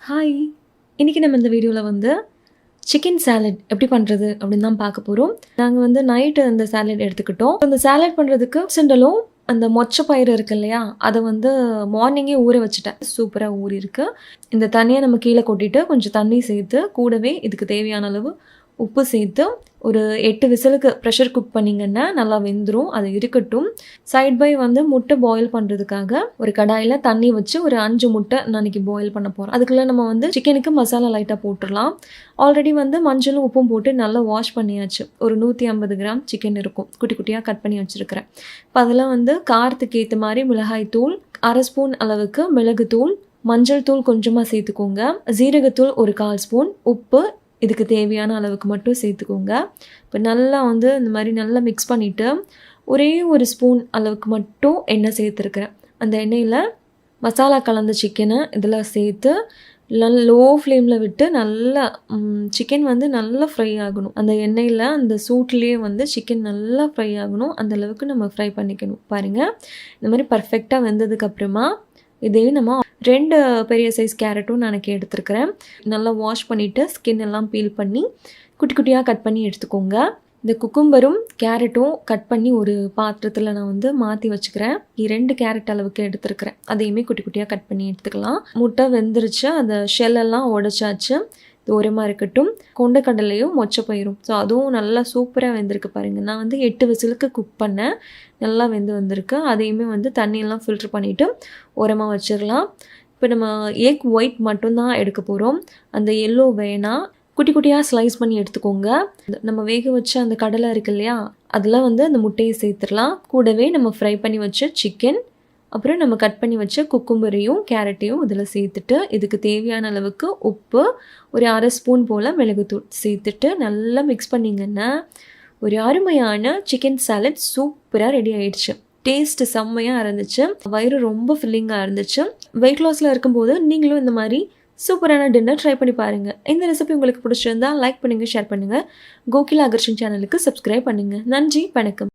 Hi! இன்னைக்கு நம்ம இந்த வீடியோல வந்து சிக்கன் சாலட் எப்படி பண்ணுறது அப்படின்னு தான் பார்க்க போகிறோம். நாங்கள் வந்து நைட்டு அந்த சாலட் எடுத்துக்கிட்டோம். அந்த சாலட் பண்ணுறதுக்கு சுண்டலும் அந்த மொச்சை பயிறு இருக்கு இல்லையா, அதை வந்து மார்னிங்கே ஊற வச்சுட்டேன். சூப்பராக ஊறியிருக்கு. இந்த தண்ணியை நம்ம கீழே கொட்டிட்டு கொஞ்சம் தண்ணி சேர்த்து கூடவே இதுக்கு தேவையான அளவு உப்பு சேர்த்து ஒரு 8 விசிலுக்கு ப்ரெஷர் குக் பண்ணிங்கன்னா நல்லா வெந்துடும். அது இருக்கட்டும். சைட் பை வந்து முட்டை பாயில் பண்ணுறதுக்காக ஒரு கடாயில் தண்ணி வச்சு ஒரு 5 முட்டை நான் இன்னைக்கு பாயில் பண்ண போகிறேன். அதுக்குள்ளே நம்ம வந்து சிக்கனுக்கு மசாலா லைட்டாக போட்டுடலாம். ஆல்ரெடி வந்து மஞ்சளும் உப்பும் போட்டு நல்லா வாஷ் பண்ணியாச்சு. ஒரு 150 கிராம் சிக்கன் இருக்கும். குட்டி குட்டியாக கட் பண்ணி வச்சுருக்கிறேன். இப்போ அதில் வந்து காரத்துக்கு ஏற்ற மாதிரி மிளகாய் தூள், 1/2 ஸ்பூன் அளவுக்கு மிளகுத்தூள், மஞ்சள் தூள் கொஞ்சமாக சேர்த்துக்கோங்க, ஜீரகத்தூள் ஒரு 1/4 ஸ்பூன், உப்பு இதுக்கு தேவையான அளவுக்கு மட்டும் சேர்த்துக்கோங்க. இப்போ நல்லா வந்து இந்த மாதிரி நல்லா மிக்ஸ் பண்ணிவிட்டு ஒரே ஒரு ஸ்பூன் அளவுக்கு மட்டும் எண்ணெய் சேர்த்துருக்குறேன். அந்த எண்ணெயில் மசாலா கலந்த சிக்கனை இதில் சேர்த்து லோ ஃப்ளேமில் விட்டு நல்லா சிக்கன் வந்து நல்லா ஃப்ரை ஆகணும். அந்த எண்ணெயில் அந்த சூட்லேயே வந்து சிக்கன் நல்லா ஃப்ரை ஆகணும். அந்தளவுக்கு நம்ம ஃப்ரை பண்ணிக்கணும். பாருங்கள், இந்த மாதிரி பர்ஃபெக்டாக வெந்ததுக்கப்புறமா இதே நம்ம 2 பெரிய சைஸ் கேரட்டும் நான் எடுத்துருக்கிறேன். நல்லா வாஷ் பண்ணிவிட்டு ஸ்கின் எல்லாம் பீல் பண்ணி குட்டி குட்டியாக கட் பண்ணி எடுத்துக்கோங்க. இந்த குக்கும்பரும் கேரட்டும் கட் பண்ணி ஒரு பாத்திரத்தில் நான் வந்து மாற்றி வச்சுக்கிறேன். 2 கேரட் அளவுக்கு எடுத்துருக்கிறேன். அதையுமே குட்டி குட்டியாக கட் பண்ணி எடுத்துக்கலாம். முட்டை வெந்துருச்சு, அந்த ஷெல்லெல்லாம் உடைச்சாச்சு. இது ஓரமாக இருக்கட்டும். கொண்டக்கடலையும் மொச்சை பயிரும், ஸோ அதுவும் நல்லா சூப்பராக வெந்திருக்கு பாருங்கள். நான் வந்து 8 விசிலுக்கு குக் பண்ணேன். நல்லா வந்திருக்கு. அதையுமே வந்து தண்ணியெல்லாம் ஃபில்ட்ரு பண்ணிவிட்டு ஓரமாக வச்சிடலாம். இப்போ நம்ம எக் ஒயிட் மட்டும்தான் எடுக்க போகிறோம். அந்த எல்லோ வேணாம். குட்டி குட்டியாக ஸ்லைஸ் பண்ணி எடுத்துக்கோங்க. நம்ம வேக வச்ச அந்த கடலை இருக்கு இல்லையா, அதில் வந்து அந்த முட்டையை சேர்த்துடலாம். கூடவே நம்ம ஃப்ரை பண்ணி வச்ச சிக்கன், அப்புறம் நம்ம கட் பண்ணி வச்ச குக்கும்பரையும் கேரட்டையும் இதில் சேர்த்துட்டு இதுக்கு தேவையான அளவுக்கு உப்பு, ஒரு 1/2 ஸ்பூன் போல் மிளகுத்தூள் சேர்த்துட்டு நல்லா மிக்ஸ் பண்ணிங்கன்னா ஒரு அருமையான சிக்கன் சாலட் சூப்பராக ரெடி ஆயிடுச்சு. டேஸ்ட்டு செம்மையாக இருந்துச்சு. வயிறு ரொம்ப ஃபில்லிங்காக இருந்துச்சு. வெயிட் லாஸில் இருக்கும்போது நீங்களும் இந்த மாதிரி சூப்பரான டின்னர் ட்ரை பண்ணி பாருங்கள். இந்த ரெசிபி உங்களுக்கு பிடிச்சிருந்தா லைக் பண்ணுங்கள், ஷேர் பண்ணுங்கள். கோகிலா அகர்ஷன் சேனலுக்கு சப்ஸ்கிரைப் பண்ணுங்கள். நன்றி, வணக்கம்.